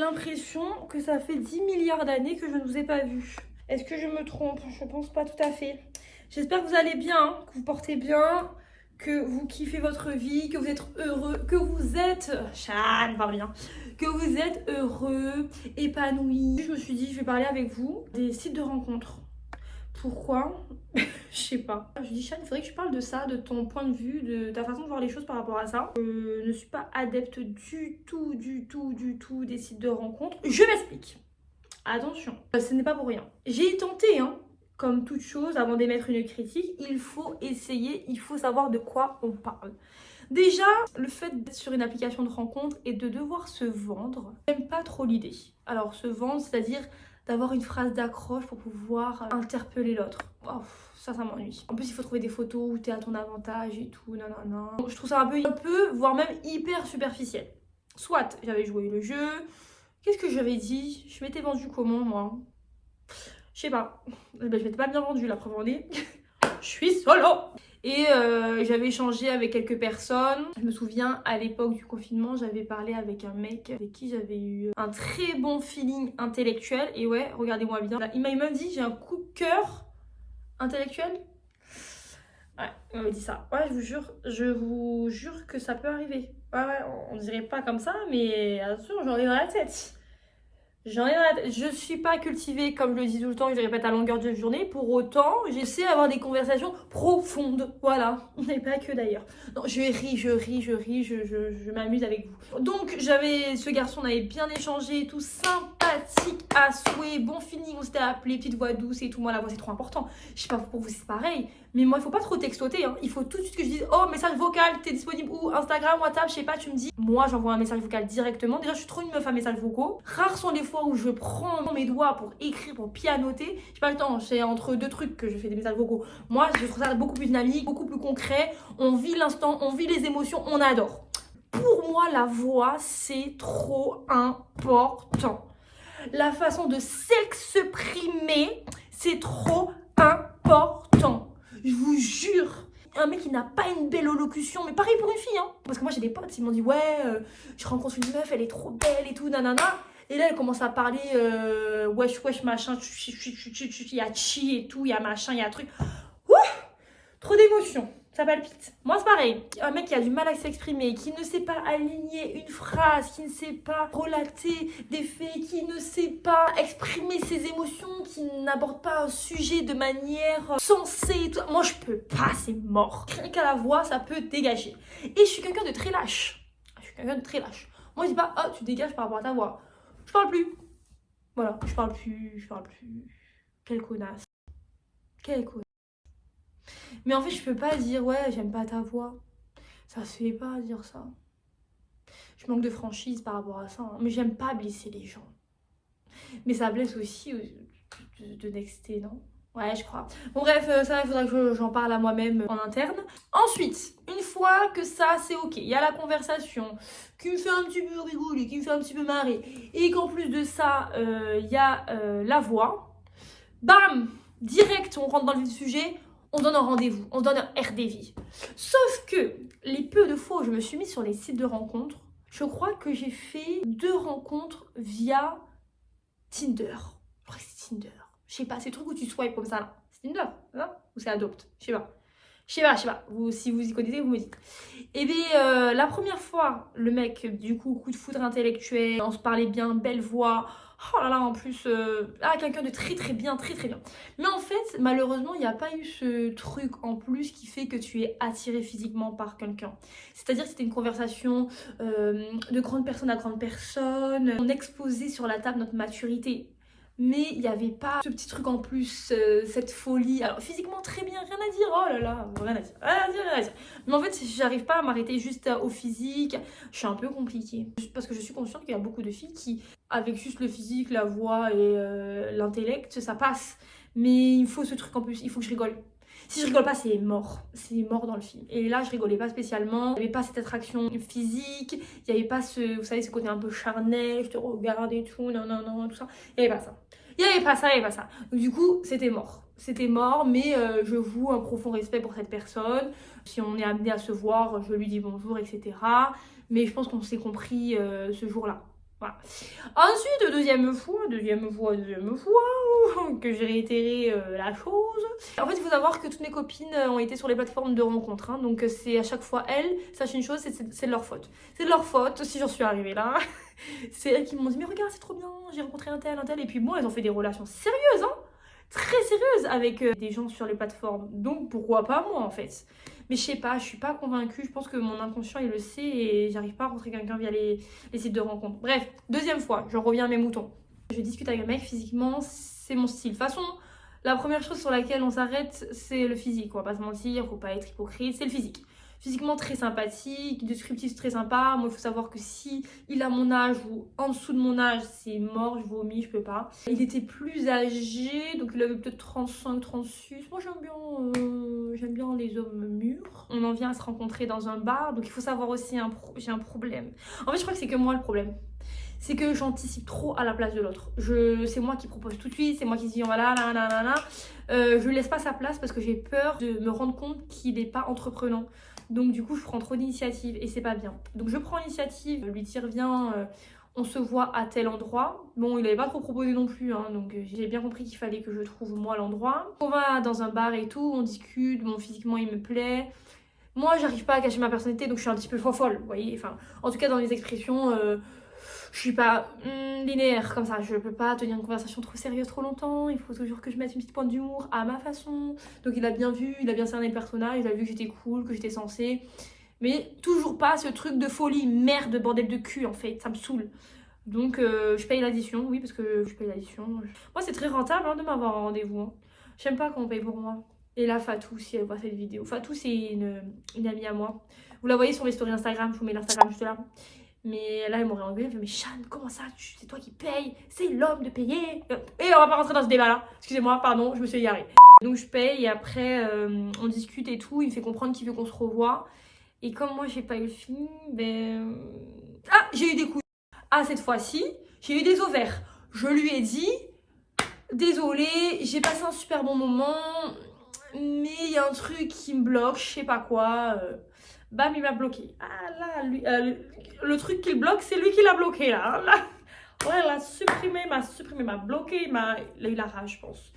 l'impression que ça fait 10 milliards d'années que je ne vous ai pas vu. Est-ce que je me trompe? Je pense pas tout à fait. J'espère que vous allez bien, que vous portez bien, que vous kiffez votre vie, que vous êtes heureux, que vous êtes... Chan, parle bien. Que vous êtes heureux, épanoui. Je me suis dit, je vais parler avec vous des sites de rencontres. Pourquoi? Je sais pas. Je dis, Chan, il faudrait que tu parles de ça, de ton point de vue, de ta façon de voir les choses par rapport à ça. Je ne suis pas adepte du tout des sites de rencontres. Je m'explique. Attention, ce n'est pas pour rien. J'ai tenté, hein. Comme toute chose, avant d'émettre une critique, il faut essayer, il faut savoir de quoi on parle. Déjà, le fait d'être sur une application de rencontre et de devoir se vendre, j'aime pas trop l'idée. Alors, se vendre, c'est-à-dire d'avoir une phrase d'accroche pour pouvoir interpeller l'autre. Oh, ça m'ennuie. En plus, il faut trouver des photos où t'es à ton avantage et tout, non. Je trouve ça un peu, voire même hyper superficiel. Soit j'avais joué le jeu, qu'est-ce que j'avais dit? Je m'étais vendue comment, moi? Je sais pas. Je m'étais pas bien vendue, la preuve en est. Je suis solo. Et j'avais échangé avec quelques personnes. Je me souviens, à l'époque du confinement, j'avais parlé avec un mec avec qui j'avais eu un très bon feeling intellectuel. Et ouais, regardez-moi bien. Il m'a même dit, j'ai un coup de cœur intellectuel. Ouais, il m'a dit ça. Ouais, je vous jure que ça peut arriver. Ouais, on dirait pas comme ça, mais attention, j'en ai dans la tête. Je suis pas cultivée, comme je le dis tout le temps, et je le répète à longueur de journée. Pour autant, j'essaie d'avoir des conversations profondes. Voilà. Et pas que d'ailleurs. Non, je m'amuse avec vous. Donc, ce garçon, on avait bien échangé, tout sympathique à souhait, bon feeling, on s'était appelé, petite voix douce et tout. Moi, la voix, c'est trop important. Je sais pas pour vous, c'est pareil. Mais moi, il faut pas trop textoter, hein. Il faut tout de suite que je dise, oh, message vocal, t'es disponible où? Instagram, WhatsApp, je sais pas, tu me dis. Moi, j'envoie un message vocal directement. Déjà, je suis trop une meuf à messages vocaux. Rares sont les fois où je prends mes doigts pour écrire, pour pianoter. J'ai pas le temps, c'est entre deux trucs que je fais des messages vocaux. Moi, je trouve ça beaucoup plus dynamique, beaucoup plus concret. On vit l'instant, on vit les émotions, on adore. Pour moi, la voix, c'est trop important. La façon de s'exprimer, c'est trop important. Je vous jure. Un mec qui n'a pas une belle allocution, mais pareil pour une fille, hein. Parce que moi j'ai des potes, ils m'ont dit ouais, je rencontre une meuf, elle est trop belle et tout, nanana. Et là elle commence à parler wesh machin, il y a chi et tout, il y a machin, il y a truc. Ouh, trop d'émotions. Ça palpite. Moi, c'est pareil. Un mec qui a du mal à s'exprimer, qui ne sait pas aligner une phrase, qui ne sait pas relater des faits, qui ne sait pas exprimer ses émotions, qui n'aborde pas un sujet de manière sensée. Tout. Moi, je peux pas, c'est mort. Rien qu'à la voix, ça peut dégager. Et je suis quelqu'un de très lâche. Moi, je dis pas, oh, tu dégages par rapport à ta voix. Je parle plus. Voilà, je parle plus. Quelle connasse. Mais en fait, je peux pas dire, ouais, j'aime pas ta voix. Ça se fait pas dire ça. Je manque de franchise par rapport à ça. Hein. Mais j'aime pas blesser les gens. Mais ça blesse aussi de nexter, non? Ouais, je crois. Bon, bref, ça, il faudra que j'en parle à moi-même en interne. Ensuite, une fois que ça, c'est ok, il y a la conversation qui me fait un petit peu rigoler, qui me fait un petit peu marrer, et qu'en plus de ça, il y a la voix. Bam! Direct, on rentre dans le sujet. On donne un rendez-vous, on donne un RDV. Sauf que les peu de fois où je me suis mise sur les sites de rencontres, je crois que j'ai fait 2 rencontres via Tinder. Je crois que c'est Tinder. Je sais pas, c'est le truc où tu swipes comme ça là. C'est Tinder, hein? Ou c'est Adopt? Je sais pas. Si vous y connaissez, vous me dites. Et bien, la première fois, le mec, du coup, coup de foudre intellectuel, on se parlait bien, belle voix. Oh là là, en plus, quelqu'un de très bien. Mais en fait, malheureusement, il n'y a pas eu ce truc en plus qui fait que tu es attiré physiquement par quelqu'un. C'est-à-dire que c'était une conversation de grande personne à grande personne. On exposait sur la table notre maturité. Mais il n'y avait pas ce petit truc en plus, cette folie. Alors physiquement très bien, rien à dire, oh là là, rien à dire. Mais en fait, j'arrive pas à m'arrêter juste au physique, je suis un peu compliquée. Parce que je suis consciente qu'il y a beaucoup de filles qui, avec juste le physique, la voix et l'intellect, ça passe. Mais il faut ce truc en plus, il faut que je rigole. Si je rigole pas, c'est mort dans le film. Et là, je rigolais pas spécialement. Il n'y avait pas cette attraction physique. Il n'y avait pas vous savez, ce côté un peu charnel, je te regarde et tout, non, tout ça. Il n'y avait pas ça. Il n'y avait pas ça. Donc, du coup, c'était mort, mais je voue un profond respect pour cette personne. Si on est amené à se voir, je lui dis bonjour, etc. Mais je pense qu'on s'est compris ce jour-là. Voilà. Ensuite, deuxième fois, que j'ai réitéré la chose. En fait, il faut savoir que toutes mes copines ont été sur les plateformes de rencontres. Hein, donc, c'est à chaque fois elles, sachez une chose, c'est de leur faute. C'est de leur faute si j'en suis arrivée là. C'est elles qui m'ont dit, mais regarde, c'est trop bien, j'ai rencontré un tel. Et puis moi, elles ont fait des relations sérieuses, hein, très sérieuses avec des gens sur les plateformes. Donc, pourquoi pas moi, en fait. Mais je sais pas, je suis pas convaincue. Je pense que mon inconscient, il le sait et j'arrive pas à rencontrer quelqu'un via les sites de rencontres. Bref, deuxième fois, j'en reviens à mes moutons. Je discute avec un mec, physiquement, c'est mon style. De toute façon, la première chose sur laquelle on s'arrête, c'est le physique. On va pas se mentir, faut pas être hypocrite, c'est le physique. Physiquement très sympathique, descriptif très sympa. Moi, il faut savoir que si il a mon âge ou en dessous de mon âge, c'est mort, je vomis, je peux pas. Il était plus âgé, donc il avait peut-être 35, 36. Moi, j'aime bien les hommes mûrs. On en vient à se rencontrer dans un bar, donc il faut savoir aussi, j'ai un problème. En fait, je crois que c'est que moi le problème. C'est que j'anticipe trop à la place de l'autre. C'est moi qui propose tout de suite, c'est moi qui dis on va là. Je lui laisse pas sa place parce que j'ai peur de me rendre compte qu'il n'est pas entreprenant. Donc du coup, je prends trop d'initiative et c'est pas bien. Donc je prends l'initiative, lui dire viens, on se voit à tel endroit. Bon, il avait pas trop proposé non plus, hein, donc j'ai bien compris qu'il fallait que je trouve moi l'endroit. On va dans un bar et tout, on discute, bon physiquement il me plaît. Moi, j'arrive pas à cacher ma personnalité, donc je suis un petit peu folle, vous voyez. Enfin, en tout cas dans les expressions, je suis pas linéaire comme ça. Je peux pas tenir une conversation trop sérieuse trop longtemps. Il faut toujours que je mette une petite pointe d'humour à ma façon. Donc il a bien vu, il a bien cerné le personnage, il a vu que j'étais cool, que j'étais censée. Mais toujours pas ce truc de folie, merde, bordel de cul en fait, ça me saoule. Donc je paye l'addition, oui, parce que je paye l'addition. Moi, c'est très rentable hein, de m'avoir un rendez-vous. Hein. J'aime pas qu'on paye pour moi. Et là, Fatou, si elle voit cette vidéo. Fatou, c'est une amie à moi. Vous la voyez sur mes stories Instagram, je vous mets l'Instagram juste là. Mais là, elle m'aurait engueulé. Elle me dit, mais Chan, comment ça c'est toi qui payes? C'est l'homme de payer. Et on va pas rentrer dans ce débat-là. Excusez-moi, pardon, je me suis égarée. Donc je paye et après, on discute et tout. Il me fait comprendre qu'il veut qu'on se revoie. Et comme moi, j'ai pas eu le film, ben... Ah, j'ai eu des coups. Ah, cette fois-ci, j'ai eu des ovaires. Je lui ai dit, désolée, j'ai passé un super bon moment, mais il y a un truc qui me bloque, je sais pas quoi. Bam, il m'a bloqué. Ah là, lui, le truc qu'il bloque, c'est lui qui l'a bloqué là. Là. Ouais, il a supprimé, m'a bloqué, il a eu la rage, je pense.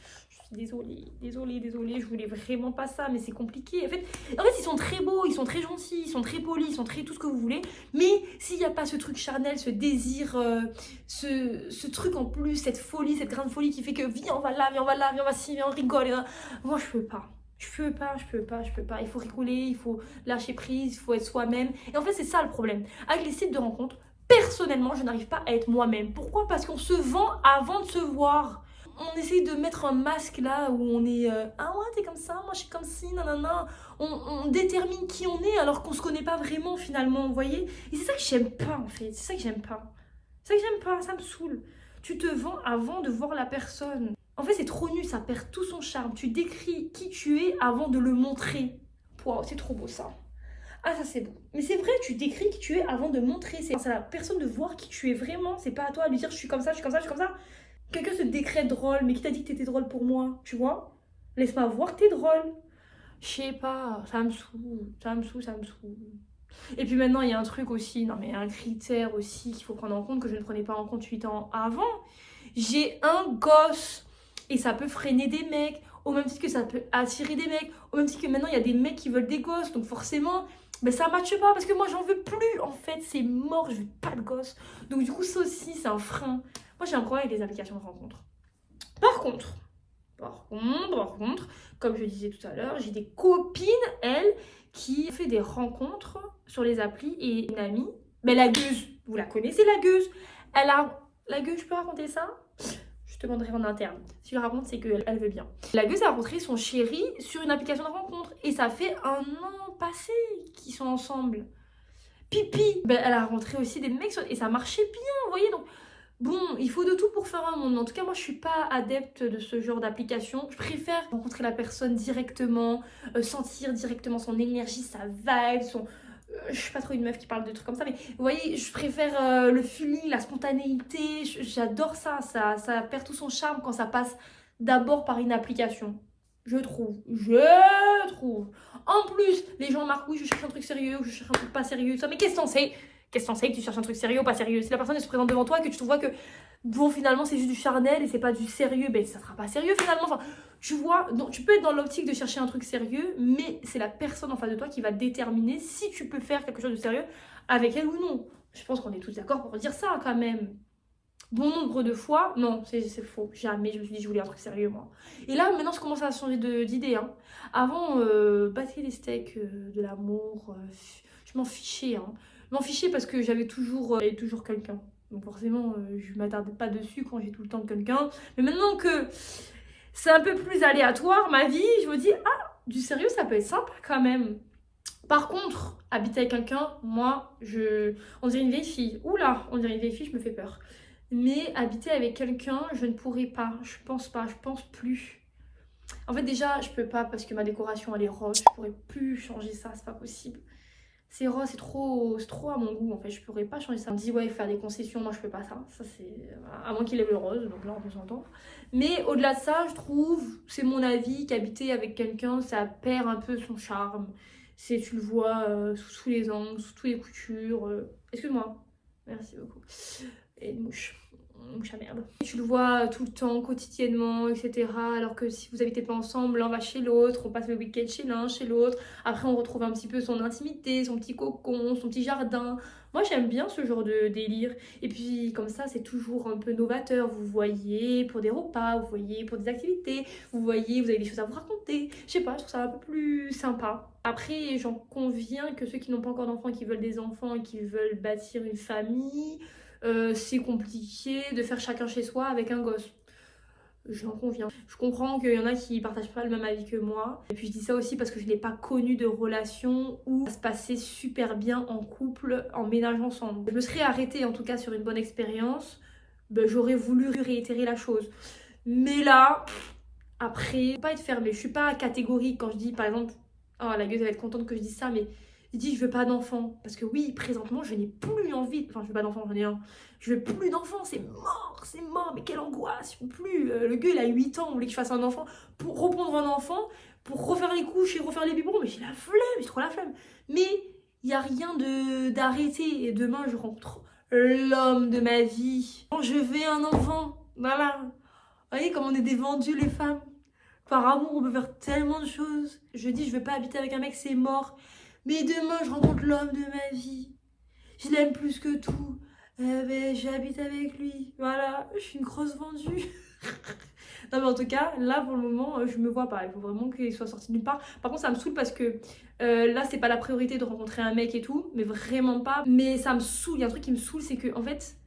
Je suis désolée, je voulais vraiment pas ça, mais c'est compliqué. En fait, ils sont très beaux, ils sont très gentils, ils sont très polis, ils sont très tout ce que vous voulez. Mais s'il n'y a pas ce truc charnel, ce désir, ce truc en plus, cette folie, cette grande folie qui fait que viens, on va là, viens, on va ci, viens, on rigole. Moi, je peux pas. Je peux pas. Il faut rigoler, il faut lâcher prise, il faut être soi-même. Et en fait, c'est ça le problème. Avec les sites de rencontres, personnellement, je n'arrive pas à être moi-même. Pourquoi? Parce qu'on se vend avant de se voir. On essaye de mettre un masque là où on est ah ouais, t'es comme ça, moi je suis comme ci, nanana. On détermine qui on est alors qu'on se connaît pas vraiment finalement, vous voyez? Et c'est ça que j'aime pas en fait, c'est ça que j'aime pas. C'est ça que j'aime pas, ça me saoule. Tu te vends avant de voir la personne. En fait, c'est trop nul, ça perd tout son charme. Tu décris qui tu es avant de le montrer. Wow, c'est trop beau ça. Ah, ça c'est beau. Mais c'est vrai, tu décris qui tu es avant de montrer. C'est à la personne de voir qui tu es vraiment. C'est pas à toi de lui dire je suis comme ça, je suis comme ça, je suis comme ça. Quelqu'un se décrète drôle, mais qui t'a dit que t'étais drôle pour moi, tu vois? Laisse-moi voir que t'es drôle. Je sais pas, ça me saoule. Et puis maintenant, il y a un truc aussi, non mais un critère aussi qu'il faut prendre en compte, que je ne prenais pas en compte 8 ans avant. J'ai un gosse. Et ça peut freiner des mecs, au même titre que ça peut attirer des mecs, au même titre que maintenant il y a des mecs qui veulent des gosses, donc forcément, ben ça matche pas, parce que moi j'en veux plus, en fait, c'est mort, je veux pas de gosses. Donc du coup, ça aussi, c'est un frein. Moi j'ai un problème avec les applications de rencontres. Par contre, comme je disais tout à l'heure, j'ai des copines, elles, qui fait des rencontres sur les applis, et une amie, ben la gueuse, vous la connaissez la gueuse, la gueuse, je peux raconter ça? Je te demanderai en interne. Si je raconte, c'est qu'elle veut bien. La gueuse a rencontré son chéri sur une application de rencontre. Et ça fait 1 an passé qu'ils sont ensemble. Pipi, ben, elle a rencontré aussi des mecs et ça marchait bien, vous voyez. Donc, bon, il faut de tout pour faire un monde. Mais en tout cas, moi, je suis pas adepte de ce genre d'application. Je préfère rencontrer la personne directement, sentir directement son énergie, sa vibe, je suis pas trop une meuf qui parle de trucs comme ça, mais vous voyez, je préfère le feeling, la spontanéité, j'adore ça, ça perd tout son charme quand ça passe d'abord par une application. Je trouve. En plus, les gens marquent, oui, je cherche un truc sérieux, ou je cherche un truc pas sérieux, ça, mais qu'est-ce que t'en sais? Qu'est-ce que t'en sais que tu cherches un truc sérieux ou pas sérieux? Si la personne elle se présente devant toi et que tu te vois que bon finalement c'est juste du charnel et c'est pas du sérieux, ben ça sera pas sérieux finalement. Enfin, tu vois, donc tu peux être dans l'optique de chercher un truc sérieux, mais c'est la personne en face de toi qui va déterminer si tu peux faire quelque chose de sérieux avec elle ou non. Je pense qu'on est tous d'accord pour dire ça quand même. Bon nombre de fois, non, c'est faux. Jamais je me suis dit je voulais un truc sérieux moi. Et là maintenant je commence à changer d'idée. Hein. Avant, battre les steaks de l'amour, je m'en fichais. Hein. Je m'en fichais parce que j'avais toujours quelqu'un. Donc forcément, je m'attardais pas dessus quand j'ai tout le temps quelqu'un. Mais maintenant que c'est un peu plus aléatoire ma vie, je me dis ah, du sérieux ça peut être sympa quand même. Par contre, habiter avec quelqu'un, moi, on dirait une vieille fille. Oula, on dirait une vieille fille, je me fais peur. Mais habiter avec quelqu'un, je ne pourrais pas. Je pense pas, je pense plus. En fait, déjà, je peux pas parce que ma décoration, elle est rose. Je pourrais plus changer ça, c'est pas possible. C'est rose, c'est trop à mon goût, en fait. Je pourrais pas changer ça. On me dit, ouais, faire des concessions, moi, je fais pas ça. Ça, c'est... À moins qu'il aime le rose, donc là, on peut s'entendre. Mais au-delà de ça, je trouve, c'est mon avis, qu'habiter avec quelqu'un, ça perd un peu son charme. C'est, tu le vois sous les angles, sous toutes les coutures. Excuse-moi. Merci beaucoup. Et une mouche. Une mouche à merde. Tu le vois tout le temps, quotidiennement, etc. Alors que si vous habitez pas ensemble, l'un va chez l'autre, on passe le week-end chez l'un, chez l'autre. Après, on retrouve un petit peu son intimité, son petit cocon, son petit jardin. Moi, j'aime bien ce genre de délire. Et puis, comme ça, c'est toujours un peu novateur. Vous voyez pour des repas, vous voyez pour des activités, vous voyez, vous avez des choses à vous raconter. Je sais pas, je trouve ça un peu plus sympa. Après, j'en conviens que ceux qui n'ont pas encore d'enfants, qui veulent des enfants et qui veulent bâtir une famille, c'est compliqué de faire chacun chez soi avec un gosse. J'en conviens. Je comprends qu'il y en a qui partagent pas le même avis que moi. Et puis je dis ça aussi parce que je n'ai pas connu de relation où ça se passait super bien en couple, en ménage ensemble. Je me serais arrêtée en tout cas sur une bonne expérience. Ben, j'aurais voulu réitérer la chose. Mais là, après, faut pas être fermée. Je suis pas catégorique quand je dis par exemple, oh la gueule elle va être contente que je dise ça, mais je dis je veux pas d'enfant. Parce que oui, présentement, je n'ai plus envie. Enfin, je veux pas d'enfant, j'en ai un. Je veux plus d'enfant, c'est mort, mais quelle angoisse, je peux plus. Le gars il a 8 ans, on voulait que je fasse un enfant pour repondre un enfant, pour refaire les couches et refaire les biberons, mais j'ai la flemme, j'ai trop la flemme. Mais il y a rien d'arrêté et demain je rencontre l'homme de ma vie. Quand je vais un enfant, voilà. Vous voyez comme on est des vendus les femmes. Par amour, on peut faire tellement de choses. Je dis, je veux pas habiter avec un mec, c'est mort. Mais demain, je rencontre l'homme de ma vie. Je l'aime plus que tout. Ben, j'habite avec lui. Voilà, je suis une grosse vendue. Non, mais en tout cas, là, pour le moment, je me vois pas. Il faut vraiment qu'il soit sorti de nulle part. Par contre, ça me saoule parce que là, c'est pas la priorité de rencontrer un mec et tout. Mais vraiment pas. Mais ça me saoule. Il y a un truc qui me saoule, c'est que, en fait,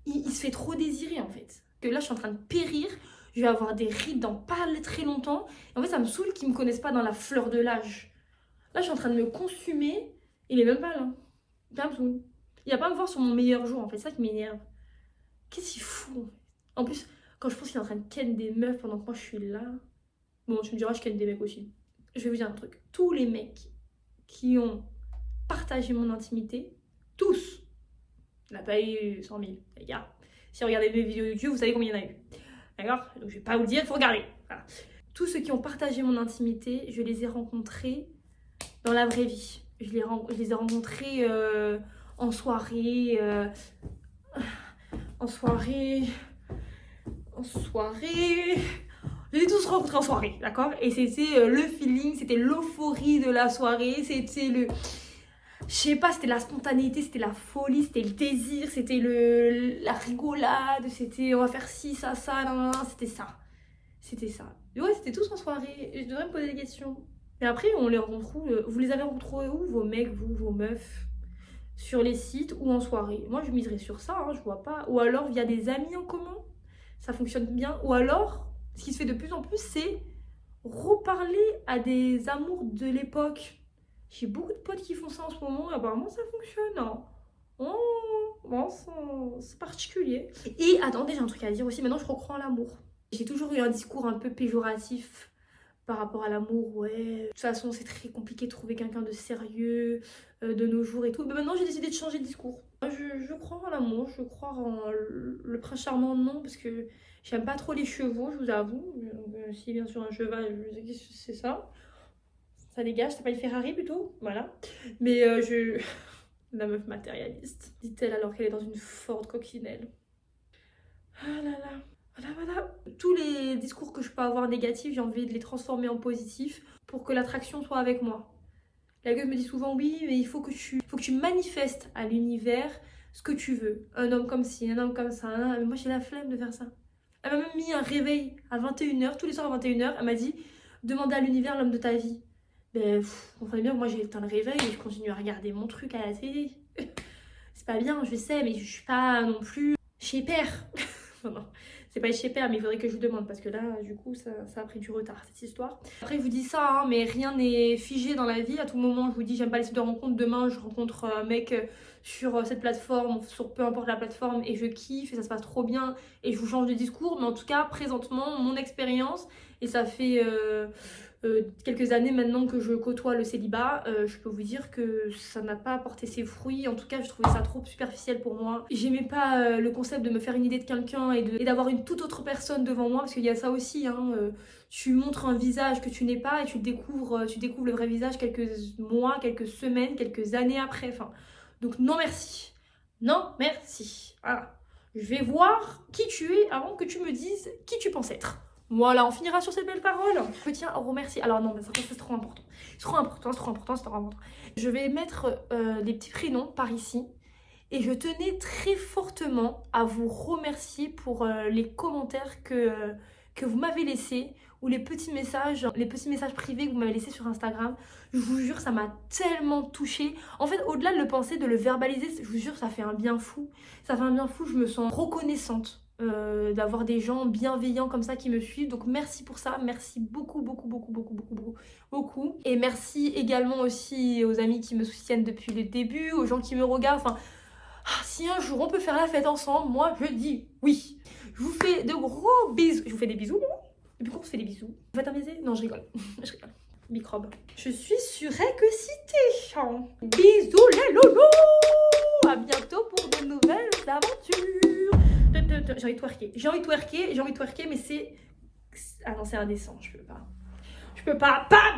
il se fait trop désirer, en fait. Que là, je suis en train de périr. Je vais avoir des rides dans pas très longtemps. Et en fait, ça me saoule qu'ils me connaissent pas dans la fleur de l'âge. Là, je suis en train de me consumer. Il est même pas là. Ça me saoule. Il va pas me voir sur mon meilleur jour, en fait. C'est ça qui m'énerve. Qu'est-ce qu'il fout, en fait. En plus, quand je pense qu'il est en train de ken des meufs pendant que moi je suis là. Bon, tu me diras, je ken des mecs aussi. Je vais vous dire un truc. Tous les mecs qui ont partagé mon intimité, tous, il n'a pas eu 100 000, les gars. Si vous regardez mes vidéos YouTube, vous savez combien il y en a eu. D'accord? Donc je vais pas vous le dire, il faut regarder. Voilà. Tous ceux qui ont partagé mon intimité, je les ai rencontrés dans la vraie vie. Je les ai rencontrés en soirée. En soirée. En soirée. Je les ai tous rencontrés en soirée, d'accord? Et c'était le feeling, c'était l'euphorie de la soirée, c'était le... Je sais pas, c'était la spontanéité, c'était la folie, c'était le désir, c'était la rigolade, c'était on va faire ci, ça, nan, nan, nan, c'était ça. C'était ça. Et ouais, c'était tous en soirée. Et je devrais me poser des questions. Et après, on les rencontre où? Vous les avez rencontrés où, vos mecs, vous, vos meufs? Sur les sites ou en soirée? Moi, je miserais sur ça, hein, je vois pas. Ou alors via des amis en commun. Ça fonctionne bien. Ou alors, ce qui se fait de plus en plus, c'est reparler à des amours de l'époque. J'ai beaucoup de potes qui font ça en ce moment et apparemment ça fonctionne. Hein. Oh, bon, c'est particulier. Et attendez, j'ai un truc à dire aussi. Maintenant, je recrois en l'amour. J'ai toujours eu un discours un peu péjoratif par rapport à l'amour. Ouais, de toute façon, c'est très compliqué de trouver quelqu'un de sérieux de nos jours et tout. Mais maintenant, j'ai décidé de changer de discours. Je crois en l'amour, je crois en le prince charmant, non, parce que j'aime pas trop les chevaux, je vous avoue. Si bien sûr un cheval, c'est ça. Ça dégage, c'est pas une Ferrari plutôt, voilà. Mais La meuf matérialiste, dit-elle alors qu'elle est dans une Ford Coccinelle. Ah là là. Voilà. Tous les discours que je peux avoir négatifs, j'ai envie de les transformer en positifs pour que l'attraction soit avec moi. La gueule me dit souvent oui, mais il faut que tu manifestes à l'univers ce que tu veux. Un homme comme ci, un homme comme ça. Mais moi j'ai la flemme de faire ça. Elle m'a même mis un réveil à 21h, tous les soirs à 21h. Elle m'a dit demande à l'univers l'homme de ta vie. Ben, vous comprenez bien que moi j'ai éteint le réveil et je continue à regarder mon truc à la télé. C'est pas bien, je sais, mais je suis pas non plus chez père. Non, c'est pas chez père, mais il faudrait que je vous demande parce que là, du coup, ça a pris du retard cette histoire. Après, je vous dis ça, hein, mais rien n'est figé dans la vie. À tout moment, je vous dis, j'aime pas les sites de rencontres. Demain, je rencontre un mec sur cette plateforme, sur peu importe la plateforme, et je kiffe et ça se passe trop bien et je vous change de discours. Mais en tout cas, présentement, mon expérience, et ça fait quelques années maintenant que je côtoie le célibat, je peux vous dire que ça n'a pas apporté ses fruits. En tout cas, je trouvais ça trop superficiel pour moi. J'aimais pas le concept de me faire une idée de quelqu'un et d'avoir une toute autre personne devant moi, parce qu'il y a ça aussi, hein, tu montres un visage que tu n'es pas et tu découvres le vrai visage quelques mois, quelques semaines, quelques années après. Enfin, donc non merci. Non merci. Voilà. Je vais voir qui tu es avant que tu me dises qui tu penses être. Voilà, on finira sur cette belle parole. Je tiens à remercier. Alors non, mais ça c'est trop important. C'est trop important. Je vais mettre des petits prénoms par ici. Et je tenais très fortement à vous remercier pour les commentaires que vous m'avez laissés ou les petits messages privés que vous m'avez laissés sur Instagram. Je vous jure, ça m'a tellement touchée. En fait, au-delà de le penser, de le verbaliser, je vous jure, ça fait un bien fou. Ça fait un bien fou, je me sens reconnaissante d'avoir des gens bienveillants comme ça qui me suivent. Donc merci pour ça, merci beaucoup. Et merci également aussi aux amis qui me soutiennent depuis le début, aux gens qui me regardent. Enfin, si un jour on peut faire la fête ensemble, moi je dis oui. Je vous fais de gros bisous. Je vous fais des bisous, non? Et puis quand on se fait des bisous, vous faites un baiser? Non, je rigole. Je rigole. Microbe. Je suis sur Cité. Bisous les loulous. À bientôt pour de nouvelles aventures. J'ai envie de twerker, mais c'est... Ah non, c'est indécent, je peux pas. Pas